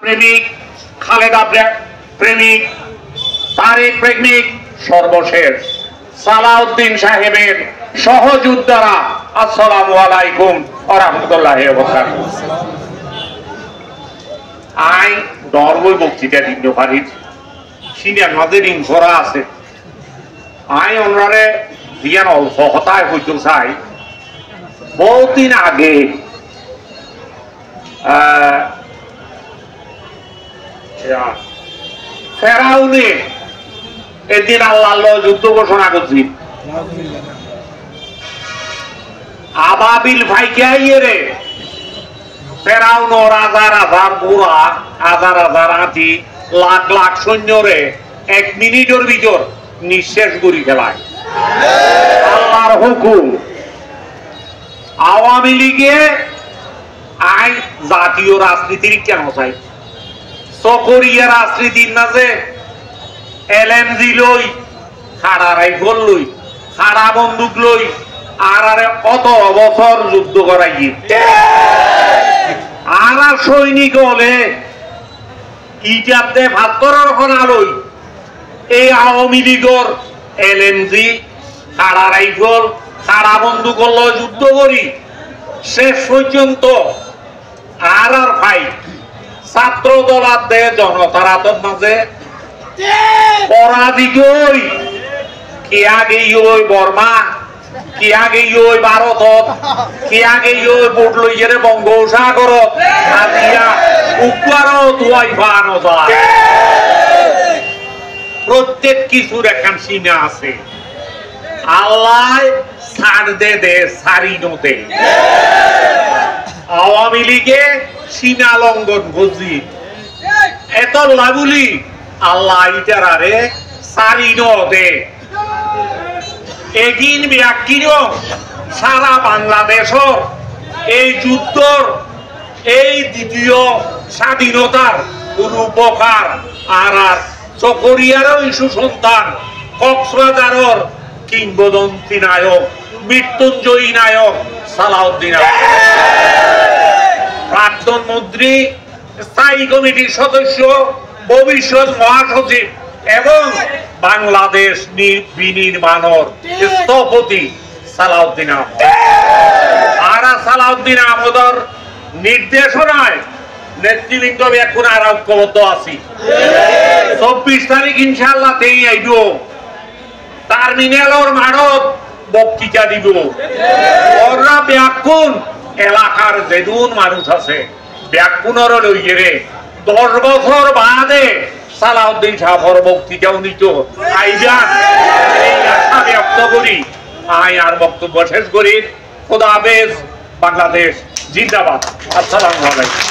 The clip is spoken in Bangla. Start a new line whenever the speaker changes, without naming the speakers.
প্রেমিক, খালেদা প্রেমিক, তারেক প্রেমিক, সর্বশেষ সালাউদ্দিন সাহেবের সহযোদ্ধারা আসসালামু আলাইকুম ওয়া রাহমাতুল্লাহি ওয়া বারাকাতুহু। আই দরবই বক্তৃতা দিতে পারি সিনিয়র নাজরিন করা আছে। আই ওনারে দিয়ান অল্প হতায় হইতে চাই। বহুদিন আগে ফেরাউনে এদিন আল্লাহ যুদ্ধ ঘোষণা করছি। আবাবিল ভাইকে ফেরাউন হাজার হাজার বুড়া, হাজার হাজার হাতি, লাখ লাখ সৈন্যরে 1 মিনিটের ভিতর নিঃশেষ করি ফেলায় আল্লাহর হুকুম। আওয়ামী লীগে আই জাতীয় রাজনীতির কেন চাই? চকরিয়া রাজনীতির না যে LMG লই, খাড়া রাইফল লই, খাড়া বন্দুক লই আর কত বছর যুদ্ধ করাই আর সৈনিক হলে ইটাতে ভাত করার আলোই এই আওয়ামী লীগের LMG, খাড়া রাইফল, খাড়া বন্দুক যুদ্ধ করি শেষ পর্যন্ত আর ভাই ছাত্র দলার দে জনতার হাতের মাঝে পরাজিত কি আগে বর্মা, কি আগে ভারত, কি আগে বোট লইয়ে বঙ্গোপসাগর প্রত্যেক কিছুর এখন সীমা আছে। আল্লাহ ছাড় দে সারি নদে আওয়ামী লীগে সীমা লঙ্ঘন বুঝি এত লাগুলি আল্লাহ ইটারে সারি নদে এদিন ব্যাকির সারা বাংলাদেশর এই যুদ্ধর এই দ্বিতীয় স্বাধীনতার রূপকার আর চকরিয়ারও ইস্যু সন্তান, কক্সবাজারের কিংবদন্তি নায়ক, মৃত্যুঞ্জয়ী নায়ক সালাউদ্দিন, প্রাক্তন মন্ত্রী, স্থায়ী কমিটির সদস্য, ভবিষ্যৎ মহাসচিব এবং বাংলাদেশ বিনির্মাণের স্থপতি সালাউদ্দিন আহমেদ। আর সালাউদ্দিন আহমেদের নির্দেশনায় নেতৃবৃন্দ এখন আর ঐক্যবদ্ধ আছি। 24 তারিখ ইনশাআল্লাহ তেই আইব টার্মিনালের মাঠত বক্তৃতা দিব। ওরা ব্যাকুণ এলাকার যেদুন মানুষ আছে ব্যাকুণর লইয়ে 10 বছর বাদে সালাউদ্দিন সাহেবের বক্তৃতা উন্নীত আইজান এই আশা ব্যক্ত করি আই আর বক্তব্য শেষ করি। খোদা হাফেজ। বাংলাদেশ জিন্দাবাদ। আসসালামু আলাইকুম।